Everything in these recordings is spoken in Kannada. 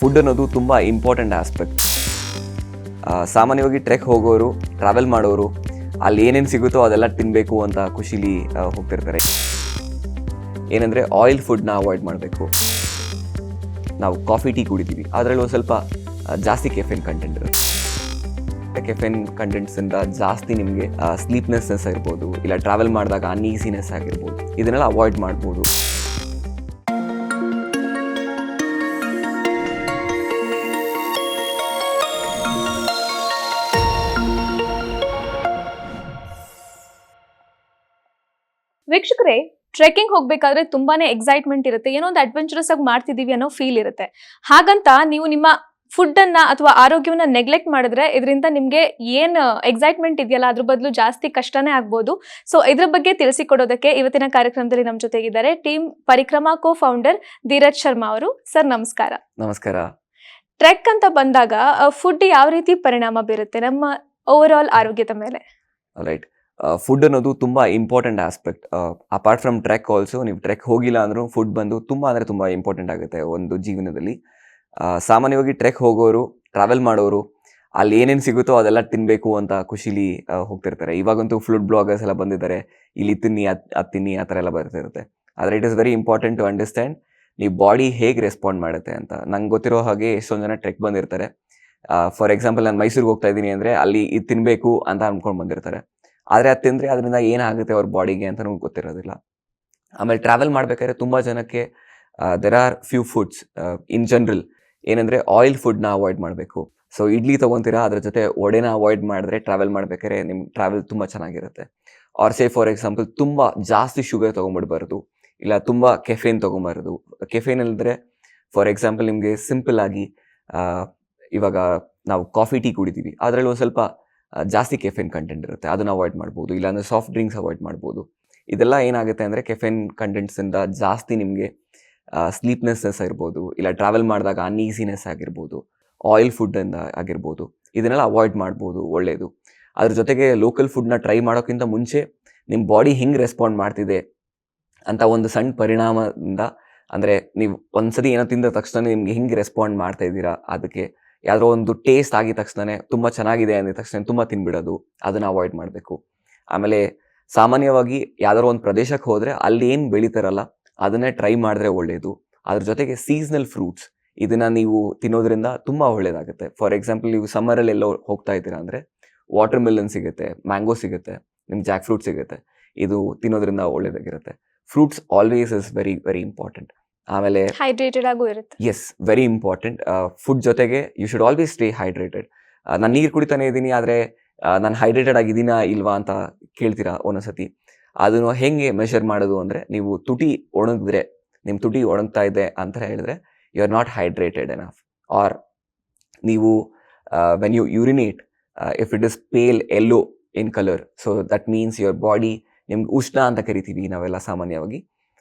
ಫುಡ್ ಅನ್ನೋದು ತುಂಬ ಇಂಪಾರ್ಟೆಂಟ್ ಆಸ್ಪೆಕ್ಟ್. ಸಾಮಾನ್ಯವಾಗಿ ಟ್ರೆಕ್ ಹೋಗೋರು, ಟ್ರಾವೆಲ್ ಮಾಡೋರು ಅಲ್ಲಿ ಏನೇನು ಸಿಗುತ್ತೋ ಅದೆಲ್ಲ ತಿನ್ನಬೇಕು ಅಂತ ಖುಷಿಲಿ ಹೋಗ್ತಿರ್ತಾರೆ. ಏನಂದರೆ ಆಯಿಲ್ ಫುಡ್ನ ಅವಾಯ್ಡ್ ಮಾಡಬೇಕು. ನಾವು ಕಾಫಿ ಟೀ ಕುಡಿತೀವಿ, ಅದರಲ್ಲಿ ಒಂದು ಸ್ವಲ್ಪ ಜಾಸ್ತಿ ಕೆಫೆನ್ ಕಂಟೆಂಟ್ ಇರುತ್ತೆ. ಕೆಫೆನ್ ಕಂಟೆಂಟ್ಸಿಂದ ಜಾಸ್ತಿ ನಿಮಗೆ ಸ್ಲೀಪ್ನೆಸ್ನೆಸ್ ಆಗಿರ್ಬೋದು, ಇಲ್ಲ ಟ್ರಾವೆಲ್ ಮಾಡಿದಾಗ ಅನ್ಈಸಿನೆಸ್ ಆಗಿರ್ಬೋದು, ಇದನ್ನೆಲ್ಲ ಅವಾಯ್ಡ್ ಮಾಡ್ಬೋದು. ವೀಕ್ಷಕರೇ, ಟ್ರೆಕ್ಕಿಂಗ್ ಹೋಗ್ಬೇಕಾದ್ರೆ ತುಂಬಾನೇ ಎಕ್ಸೈಟ್ಮೆಂಟ್ ಇರುತ್ತೆ. ಏನೋ ಒಂದು ಅಡ್ವೆಂಚರಸ್ ಆಗಿ ಮಾಡ್ತಿದೀವಿ ಅನ್ನೋ ಫೀಲ್ ಇರುತ್ತೆ. ಹಾಗಂತ ನೀವು ನಿಮ್ಮ ಫುಡ್ ಅನ್ನ ಅಥವಾ ಆರೋಗ್ಯವನ್ನ ನೆಗ್ಲೆಕ್ಟ್ ಮಾಡಿದ್ರೆ ಇದರಿಂದ ನಿಮ್ಗೆ ಏನ್ ಎಕ್ಸೈಟ್ಮೆಂಟ್ ಇದೆಯಲ್ಲ ಅದ್ರ ಬದಲು ಜಾಸ್ತಿ ಕಷ್ಟನೇ ಆಗ್ಬೋದು. ಸೊ ಇದ್ರ ಬಗ್ಗೆ ತಿಳಿಸಿಕೊಡೋದಕ್ಕೆ ಇವತ್ತಿನ ಕಾರ್ಯಕ್ರಮದಲ್ಲಿ ನಮ್ಮ ಜೊತೆಗಿದ್ದಾರೆ team Parikrama co founder Dheeraj Sharma ಅವರು. ಸರ್ ನಮಸ್ಕಾರ. ನಮಸ್ಕಾರ. ಟ್ರೆಕ್ ಅಂತ ಬಂದಾಗ ಫುಡ್ ಯಾವ ರೀತಿ ಪರಿಣಾಮ ಬೀರುತ್ತೆ ನಮ್ಮ ಓವರ್ ಆಲ್ ಆರೋಗ್ಯದ ಮೇಲೆ? ರೈಟ್. ಫುಡ್ ಅನ್ನೋದು ತುಂಬ important aspect. Apart from trek also, ನೀವು ಟ್ರೆಕ್ ಹೋಗಿಲ್ಲ ಅಂದರೂ ಫುಡ್ ಬಂದು ತುಂಬ ಅಂದರೆ ತುಂಬ ಇಂಪಾರ್ಟೆಂಟ್ ಆಗುತ್ತೆ ಒಂದು ಜೀವನದಲ್ಲಿ. ಸಾಮಾನ್ಯವಾಗಿ ಟ್ರೆಕ್ ಹೋಗೋರು, ಟ್ರಾವೆಲ್ ಮಾಡೋರು ಅಲ್ಲಿ ಏನೇನು ಸಿಗುತ್ತೋ ಅದೆಲ್ಲ ತಿನ್ನಬೇಕು ಅಂತ ಖುಷಿಲಿ ಹೋಗ್ತಿರ್ತಾರೆ. ಇವಾಗಂತೂ ಫುಡ್ ಬ್ಲಾಗರ್ಸ್ ಎಲ್ಲ ಬಂದಿದ್ದಾರೆ, ಇಲ್ಲಿ ತಿನ್ನಿ ಅದು ತಿನ್ನಿ ಆ ಥರ ಎಲ್ಲ ಬರ್ತಿರುತ್ತೆ. ಆದರೆ it is very important to understand ನೀವು ಬಾಡಿ ಹೇಗೆ ರೆಸ್ಪಾಂಡ್ ಮಾಡುತ್ತೆ ಅಂತ. ನಂಗೆ ಗೊತ್ತಿರೋ ಹಾಗೆ ಎಷ್ಟೊಂದು ಜನ ಟ್ರೆಕ್ ಬಂದಿರ್ತಾರೆ. ಫಾರ್ ಎಕ್ಸಾಂಪಲ್, ನಾನು ಮೈಸೂರಿಗೆ ಹೋಗ್ತಾ ಇದ್ದೀನಿ ಅಂದರೆ ಅಲ್ಲಿ ಇದು ತಿನ್ನಬೇಕು ಅಂತ ಅಂದ್ಕೊಂಡು ಬಂದಿರ್ತಾರೆ. ಆದರೆ ಅದು ತಿಂದರೆ ಅದರಿಂದ ಏನಾಗುತ್ತೆ ಅವ್ರ ಬಾಡಿಗೆ ಅಂತ ನಮ್ಗೆ ಗೊತ್ತಿರೋದಿಲ್ಲ. ಆಮೇಲೆ ಟ್ರಾವೆಲ್ ಮಾಡಬೇಕಾದ್ರೆ ತುಂಬ ಜನಕ್ಕೆ there are few foods in general ಏನಂದರೆ ಆಯಿಲ್ ಫುಡ್ನ ಅವಾಯ್ಡ್ ಮಾಡಬೇಕು. ಸೊ ಇಡ್ಲಿ ತೊಗೊತೀರಾ, ಅದ್ರ ಜೊತೆ ವಡೆನ ಅವಾಯ್ಡ್ ಮಾಡಿದ್ರೆ ಟ್ರಾವೆಲ್ ಮಾಡಬೇಕಾದ್ರೆ ನಿಮ್ಮ ಟ್ರಾವೆಲ್ ತುಂಬ ಚೆನ್ನಾಗಿರುತ್ತೆ. ಆರ್ ಸೇ ಫಾರ್ ಎಕ್ಸಾಂಪಲ್, ತುಂಬ ಜಾಸ್ತಿ ಶುಗರ್ ತೊಗೊಂಬಿಡ್ಬಾರ್ದು, ಇಲ್ಲ ತುಂಬ ಕೆಫೇನ್ ತೊಗೊಂಬಾರ್ದು. ಕೆಫೇನ್ ಅಲ್ಲಿದ್ರೆ ಫಾರ್ ಎಕ್ಸಾಂಪಲ್ ನಿಮಗೆ ಸಿಂಪಲ್ ಆಗಿ ಇವಾಗ ನಾವು ಕಾಫಿ ಟೀ ಕುಡಿತೀವಿ, ಅದರಲ್ಲಿ ಒಂದು ಸ್ವಲ್ಪ ಜಾಸ್ತಿ ಕೆಫೆನ್ ಕಂಟೆಂಟ್ ಇರುತ್ತೆ, ಅದನ್ನು ಅವಾಯ್ಡ್ ಮಾಡ್ಬೋದು. ಇಲ್ಲಾಂದರೆ ಸಾಫ್ಟ್ ಡ್ರಿಂಕ್ಸ್ ಅವಾಯ್ಡ್ ಮಾಡ್ಬೋದು. ಇದೆಲ್ಲ ಏನಾಗುತ್ತೆ ಅಂದರೆ ಕೆಫೆನ್ ಕಂಟೆಂಟ್ಸಿಂದ ಜಾಸ್ತಿ ನಿಮಗೆ ಸ್ಲೀಪ್ನೆಸ್ನೆಸ್ ಆಗಿರ್ಬೋದು, ಇಲ್ಲ ಟ್ರಾವೆಲ್ ಮಾಡಿದಾಗ ಅನ್ಈಸಿನೆಸ್ ಆಗಿರ್ಬೋದು, ಆಯಿಲ್ ಫುಡ್ಡಿಂದ ಆಗಿರ್ಬೋದು, ಇದನ್ನೆಲ್ಲ ಅವಾಯ್ಡ್ ಮಾಡ್ಬೋದು, ಒಳ್ಳೆಯದು. ಅದ್ರ ಜೊತೆಗೆ ಲೋಕಲ್ ಫುಡ್ನ ಟ್ರೈ ಮಾಡೋಕ್ಕಿಂತ ಮುಂಚೆ ನಿಮ್ಮ ಬಾಡಿ ಹೆಂಗೆ ರೆಸ್ಪಾಂಡ್ ಮಾಡ್ತಿದೆ ಅಂತ ಒಂದು ಸಣ್ಣ ಪರಿಣಾಮದಿಂದ, ಅಂದರೆ ನೀವು ಒಂದ್ಸತಿ ಏನೋ ತಿಂದ ತಕ್ಷಣ ನಿಮ್ಗೆ ಹೆಂಗೆ ರೆಸ್ಪಾಂಡ್ ಮಾಡ್ತಾ ಇದ್ದೀರಾ, ಅದಕ್ಕೆ ಯಾವುದೋ ಒಂದು ಟೇಸ್ಟ್ ಆಗಿದ ತಕ್ಷಣ ತುಂಬ ಚೆನ್ನಾಗಿದೆ ಅಂದಿದ ತಕ್ಷಣ ತುಂಬ ತಿನ್ಬಿಡೋದು, ಅದನ್ನು ಅವಾಯ್ಡ್ ಮಾಡಬೇಕು. ಆಮೇಲೆ ಸಾಮಾನ್ಯವಾಗಿ ಯಾವ್ದಾದ್ರು ಒಂದು ಪ್ರದೇಶಕ್ಕೆ ಹೋದರೆ ಅಲ್ಲಿ ಏನು ಬೆಳೀತಾರಲ್ಲ ಅದನ್ನೇ ಟ್ರೈ ಮಾಡಿದ್ರೆ ಒಳ್ಳೆಯದು. ಅದ್ರ ಜೊತೆಗೆ ಸೀಸ್ನಲ್ ಫ್ರೂಟ್ಸ್, ಇದನ್ನು ನೀವು ತಿನ್ನೋದ್ರಿಂದ ತುಂಬ ಒಳ್ಳೆಯದಾಗುತ್ತೆ. ಫಾರ್ ಎಕ್ಸಾಂಪಲ್, ನೀವು ಸಮ್ಮರಲ್ಲಿ ಎಲ್ಲೋ ಹೋಗ್ತಾ ಇದ್ದೀರಾ ಅಂದರೆ ವಾಟರ್ ಮೆಲನ್ ಸಿಗುತ್ತೆ, ಮ್ಯಾಂಗೋ ಸಿಗುತ್ತೆ, ನಿಮ್ಗೆ ಜಾಕ್ ಫ್ರೂಟ್ ಸಿಗುತ್ತೆ. ಇದು ತಿನ್ನೋದ್ರಿಂದ ಒಳ್ಳೆಯದಾಗಿರುತ್ತೆ. Fruits always is very very important. ಆಮೇಲೆ ಹೈಡ್ರೇಟೆಡ್ ಆಗು ಇರುತ್ತೆ. Yes, very important. ಫುಡ್ ಜೊತೆಗೆ you should always stay hydrated. ನಾನು ನೀರು ಕುಡಿತಾನೆ ಇದ್ದೀನಿ, ಆದರೆ ನಾನು ಹೈಡ್ರೇಟೆಡ್ ಆಗಿದ್ದೀನಾ ಇಲ್ವಾ ಅಂತ ಕೇಳ್ತೀರಾ ಒಂದೊಂದ್ಸತಿ. ಅದನ್ನು ಹೆಂಗೆ ಮೆಷರ್ ಮಾಡೋದು ಅಂದರೆ, ನೀವು ತುಟಿ ಒಣಗಿದ್ರೆ, ನಿಮ್ಮ ತುಟಿ ಒಣಗ್ತಾ ಇದೆ ಅಂತ ಹೇಳಿದ್ರೆ you are not hydrated enough. Or ನೀವು when you urinate, if it is pale yellow in colour, so that means your body, ನಿಮ್ಗೆ ಉಷ್ಣ ಅಂತ ಕರಿತೀವಿ ನಾವೆಲ್ಲ ಸಾಮಾನ್ಯವಾಗಿ,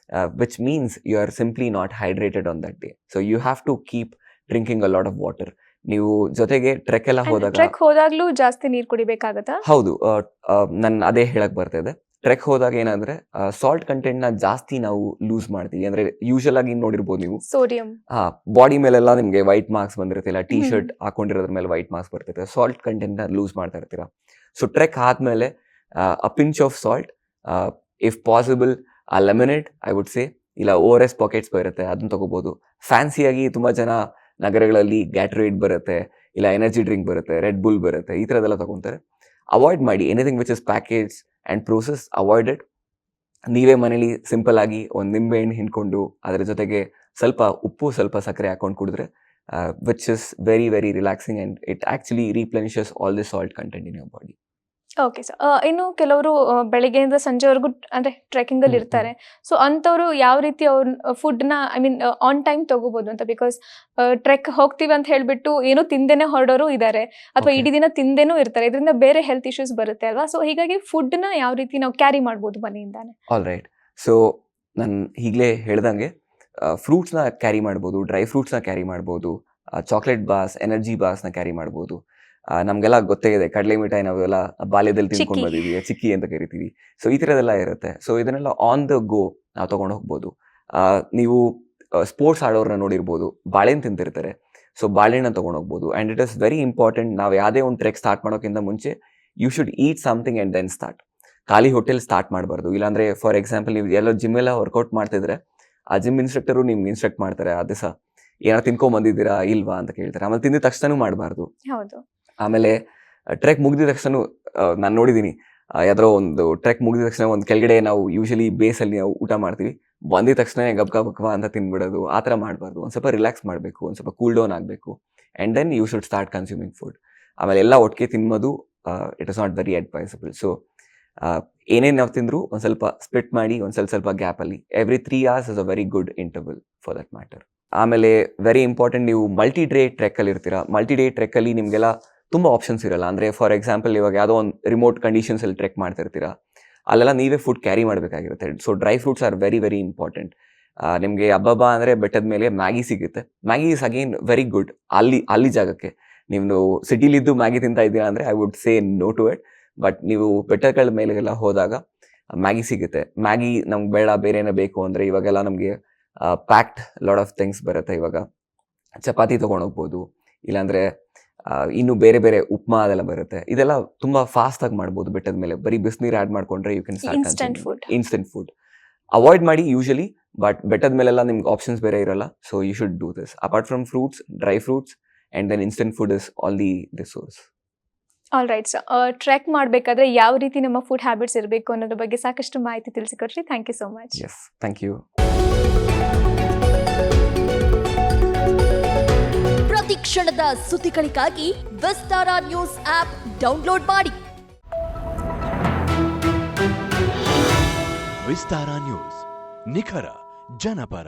which means you are simply not hydrated on that day. So you have to keep drinking a lot of water. ನೀವು ಜೊತೆಗೆ ಟ್ರೆಕ್ ಎಲ್ಲ ಹೋದಾಗ್ಲೂ ಜಾಸ್ತಿ ನೀರು ಕುಡಿಬೇಕಾಗತ್ತಾ? ಹೌದು. ನಾನು ಅದೇ ಹೇಳಕ್ ಬರ್ತಾ ಇದೆ. ಟ್ರೆಕ್ ಹೋದಾಗ ಏನಂದ್ರೆ ಸಾಲ್ಟ್ ಕಂಟೆಂಟ್ನ ಜಾಸ್ತಿ ನಾವು ಲೂಸ್ ಮಾಡ್ತೀವಿ. ಅಂದ್ರೆ ಯೂಶಲ್ ಆಗಿ ನೋಡಿರ್ಬೋದು ನೀವು, ಸೋಡಿಯಂ ಬಾಡಿ ಮೇಲೆಲ್ಲ ನಿಮಗೆ ವೈಟ್ ಮಾರ್ಕ್ಸ್ ಬಂದಿರುತ್ತೆ, ಇಲ್ಲ ಟೀ ಶರ್ಟ್ ಹಾಕೊಂಡಿರೋದ್ರ ಮೇಲೆ ವೈಟ್ ಮಾರ್ಕ್ಸ್ ಬರ್ತಿರುತ್ತೆ. ಸಾಲ್ಟ್ ಕಂಟೆಂಟ್ನ ಲೂಸ್ ಮಾಡ್ತಾ ಇರ್ತೀರಾ. ಸೊ ಟ್ರೆಕ್ ಆದ್ಮೇಲೆ ಅ pinch off salt, if possible ಆ ಲೆಮನೇಡ್ ಐ ವುಡ್ ಸೇ, ಇಲ್ಲ ORS ಪಾಕೆಟ್ಸ್ ಬರುತ್ತೆ, ಅದನ್ನ ತಗೋಬಹುದು. ಫ್ಯಾನ್ಸಿಯಾಗಿ ತುಂಬ ಜನ ನಗರಗಳಲ್ಲಿ ಗ್ಯಾಟ್ರೇಡ್ ಬರುತ್ತೆ, ಇಲ್ಲ ಎನರ್ಜಿ ಡ್ರಿಂಕ್ ಬರುತ್ತೆ, ರೆಡ್ ಬುಲ್ ಬರುತ್ತೆ, ಈ ಥರದ್ದೆಲ್ಲ ತಗೊತಾರೆ. ಅವಾಯ್ಡ್ ಮಾಡಿ anything which is package and process, avoided. ನೀವೇ ಮನೇಲಿ ಸಿಂಪಲ್ ಆಗಿ ಒಂದು ನಿಂಬೆಹಣ್ಣು ಹಿಂಡ್ಕೊಂಡು ಅದರ ಜೊತೆಗೆ ಸ್ವಲ್ಪ ಉಪ್ಪು, ಸ್ವಲ್ಪ ಸಕ್ಕರೆ ಹಾಕೊಂಡು ಕುಡಿದ್ರೆ, which is very very relaxing and it actually replenishes all the salt content in your body. Okay sir. ಇನ್ನು ಕೆಲವರು ಬೆಳಿಗ್ಗೆಯಿಂದ ಸಂಜೆವರೆಗೂ ಅಂದ್ರೆ ಟ್ರೆಕಿಂಗ್ ಅಲ್ಲಿ ಇರ್ತಾರೆ. ಸೊ ಅಂತವ್ರು ಯಾವ ರೀತಿ ಅವ್ರ ಫುಡ್ನ ಆನ್ ಟೈಮ್ ತಗೋಬಹುದು ಅಂತ? ಬಿಕಾಸ್ ಟ್ರೆಕ್ ಹೋಗ್ತೀವಿ ಅಂತ ಹೇಳ್ಬಿಟ್ಟು ಏನೂ ತಿಂದೇನೆ ಹೊರಡೋರು ಇದ್ದಾರೆ, ಅಥವಾ ಇಡೀ ದಿನ ತಿಂದೇನೂ ಇರ್ತಾರೆ. ಇದರಿಂದ ಬೇರೆ ಹೆಲ್ತ್ ಇಶ್ಯೂಸ್ ಬರುತ್ತೆ ಅಲ್ವಾ? ಸೊ ಹೀಗಾಗಿ ಫುಡ್ನ ಯಾವ ರೀತಿ ನಾವು ಕ್ಯಾರಿ ಮಾಡ್ಬೋದು ಮನೆಯಿಂದಾನೆ? All right. ಸೊ ನಾನು ಈಗಲೇ ಹೇಳ್ದಂಗೆ ಫ್ರೂಟ್ಸ್ನ ಕ್ಯಾರಿ ಮಾಡ್ಬೋದು, ಡ್ರೈ ಫ್ರೂಟ್ಸ್ನ ಕ್ಯಾರಿ ಮಾಡ್ಬೋದು, ಚಾಕ್ಲೇಟ್ ಬಾರ್ಸ್, ಎನರ್ಜಿ ಬಾರ್ಸ್ನ ಕ್ಯಾರಿ ಮಾಡ್ಬೋದು. ನಮಗೆಲ್ಲ ಗೊತ್ತೇ ಇದೆ, ಕಡಲೆ ಮಿಠಾಯಿ ನಾವೆಲ್ಲ ಬಾಲ್ಯದಲ್ಲಿ ತಿನ್ಕೊಂಡು ಬಂದಿದ್ದೀವಿ, ಚಿಕ್ಕಿ ಅಂತ ಕರಿತೀವಿ. ಸೊ ಈ ಥರದ್ದೆಲ್ಲ ಇರುತ್ತೆ. ಸೊ ಇದನ್ನೆಲ್ಲ ಆನ್ ದ ಗೋ ನಾವು ತೊಗೊಂಡು ಹೋಗ್ಬೋದು. ನೀವು ಸ್ಪೋರ್ಟ್ಸ್ ಆಡೋರನ್ನ ನೋಡಿರ್ಬೋದು, ಬಾಳೆಹಣ್ಣು ತಿಂತಿರ್ತಾರೆ. ಸೊ ಬಾಳೆಹಣ್ಣು ತೊಗೊಂಡೋಗ್ಬೋದು. And it is very important, ನಾವು ಯಾವುದೇ ಒಂದು ಟ್ರೆಕ್ ಸ್ಟಾರ್ಟ್ ಮಾಡೋಕ್ಕಿಂತ ಮುಂಚೆ you should eat something and then start. ಖಾಲಿ ಹೊಟ್ಟೆಲಿ ಸ್ಟಾರ್ಟ್ ಮಾಡಬಾರ್ದು. ಇಲ್ಲಾಂದರೆ ಫಾರ್ ಎಕ್ಸಾಂಪಲ್ ನೀವು ಎಲ್ಲೋ ಜಿಮ್ಮೆಲ್ಲ ವರ್ಕೌಟ್ ಮಾಡ್ತಿದ್ರೆ ಆ ಜಿಮ್ ಇನ್ಸ್ಟ್ರಕ್ಟರು ನಿಮ್ಗೆ ಇನ್ಸ್ಟ್ರಕ್ಟ್ ಮಾಡ್ತಾರೆ ಆ ದಿವಸ ಏನಾರು ತಿನ್ಕೊಂಬಂದಿದ್ದೀರಾ ಇಲ್ವಾ ಅಂತ ಕೇಳ್ತಾರೆ. ಆಮೇಲೆ ತಿಂದಿದ ತಕ್ಷಣ ಮಾಡಬಾರ್ದು. ಹೌದು. ಆಮೇಲೆ ಟ್ರೆಕ್ ಮುಗಿದ ತಕ್ಷಣ ನಾನು ನೋಡಿದ್ದೀನಿ, ಯಾವ್ದಾರೋ ಒಂದು ಟ್ರೆಕ್ ಮುಗಿದ ತಕ್ಷಣ ಒಂದು ಕೆಳಗಡೆ ನಾವು ಯೂಶಲಿ ಬೇಸಲ್ಲಿ ನಾವು ಊಟ ಮಾಡ್ತೀವಿ, ಬಂದಿದ ತಕ್ಷಣ ಗಬ್ಕಾ ಅಂತ ತಿನ್ಬಿಡೋದು, ಆ ಥರ ಮಾಡಬಾರ್ದು. ಒಂದು ಸ್ವಲ್ಪ ರಿಲ್ಯಾಕ್ಸ್ ಮಾಡಬೇಕು, ಒಂದು ಸ್ವಲ್ಪ ಕೂಲ್ ಡೌನ್ ಆಗಬೇಕು, and then you should start consuming food. ಆಮೇಲೆ ಎಲ್ಲ ಒಟ್ಟಿಗೆ ತಿನ್ನೋದು it is not very advisable. So ಏನೇನು ನಾವು ತಿಂದರೂ ಒಂದು ಸ್ವಲ್ಪ ಸ್ಪ್ಲಿಟ್ ಮಾಡಿ ಒಂದು ಸ್ವಲ್ಪ ಗ್ಯಾಪಲ್ಲಿ every 3 hours is a very good interval for that matter. ಆಮೇಲೆ ವೆರಿ ಇಂಪಾರ್ಟೆಂಟ್, ನೀವು ಮಲ್ಟಿ ಡೇ ಟ್ರೆಕ್ಕಲ್ಲಿ ಇರ್ತೀರಾ. ಮಲ್ಟಿ ಡೇ ಟ್ರೆಕ್ಕಲ್ಲಿ ನಿಮಗೆಲ್ಲ ತುಂಬ ಆಪ್ಷನ್ಸ್ ಇರಲ್ಲ. ಅಂದರೆ ಫಾರ್ ಎಕ್ಸಾಂಪಲ್ ಇವಾಗ ಯಾವುದೋ ಒಂದು ರಿಮೋಟ್ ಕಂಡೀಷನ್ಸಲ್ಲಿ ಟ್ರೆಕ್ ಮಾಡ್ತಿರ್ತೀರಾ, ಅಲ್ಲೆಲ್ಲ ನೀವೇ ಫುಡ್ ಕ್ಯಾರಿ ಮಾಡಬೇಕಾಗಿರುತ್ತೆ. So dry fruits are very very important. ನಿಮಗೆ ಹಬ್ಬ ಅಂದರೆ ಬೆಟ್ಟದ ಮೇಲೆ ಮ್ಯಾಗಿ ಸಿಗುತ್ತೆ. Maggi is again very good. ಅಲ್ಲಿ ಜಾಗಕ್ಕೆ ನೀವು ಸಿಟಿಲಿದ್ದು ಮ್ಯಾಗಿ ತಿಂತಾ ಇದ್ದೀರಾ ಅಂದರೆ I would say no to it. But ನೀವು ಬೆಟ್ಟಗಳ ಮೇಲೆಲ್ಲ ಹೋದಾಗ ಮ್ಯಾಗಿ ಸಿಗುತ್ತೆ. ಮ್ಯಾಗಿ ನಮ್ಗೆ ಬೇಡ ಬೇರೆ ಏನೋ ಬೇಕು ಅಂದರೆ ಇವಾಗೆಲ್ಲ ನಮಗೆ ಪ್ಯಾಕ್ಡ್ ಲಾಟ್ ಆಫ್ ಥಿಂಗ್ಸ್ ಬರುತ್ತೆ. ಇವಾಗ ಚಪಾತಿ ತೊಗೊಂಡೋಗ್ಬೋದು, ಇಲ್ಲಾಂದರೆ ಇನ್ನು ಬೇರೆ ಬೇರೆ ಉಪ್ಮಾ ಅದೆಲ್ಲ ಬರುತ್ತೆ. ಇದೆಲ್ಲ ತುಂಬ ಫಾಸ್ಟಾಗಿ ಮಾಡ್ಬೋದು ಬೆಟ್ಟದ ಮೇಲೆ. ಬರೀ ಬಿಸಿನೀರು ಆ್ಯಡ್ ಮಾಡಿಕೊಂಡ್ರೆ you can start instant food. Avoid ಮಾಡಿ ಯೂಶಲಿ, ಬಟ್ ಬೆಟ್ಟದ ಮೇಲೆಲ್ಲ ನಿಮ್ಗೆ ಆಪ್ಷನ್ಸ್ ಬೇರೆ ಇರಲ್ಲ. So you should do this. Apart from fruits, dry fruits and then instant food is all the resource. All right sir. Trek ಮಾಡಬೇಕಾದ್ರೆ ಯಾವ ರೀತಿ ನಮ್ಮ ಫುಡ್ ಹ್ಯಾಬಿಟ್ಸ್ ಇರಬೇಕು ಅನ್ನೋದ್ರ ಬಗ್ಗೆ ಸಾಕಷ್ಟು ಮಾಹಿತಿ ತಿಳಿಸಿಕೊಟ್ರಿ. Thank you so much. Yes, thank you. ಪ್ರತಿ ಕ್ಷಣದ ಸುದ್ದಿಗಳಿಗಾಗಿ ವಿಸ್ತಾರ ನ್ಯೂಸ್ ಆಪ್ ಡೌನ್ಲೋಡ್ ಮಾಡಿ. ವಿಸ್ತಾರ ನ್ಯೂಸ್, ನಿಖರ ಜನಪರ.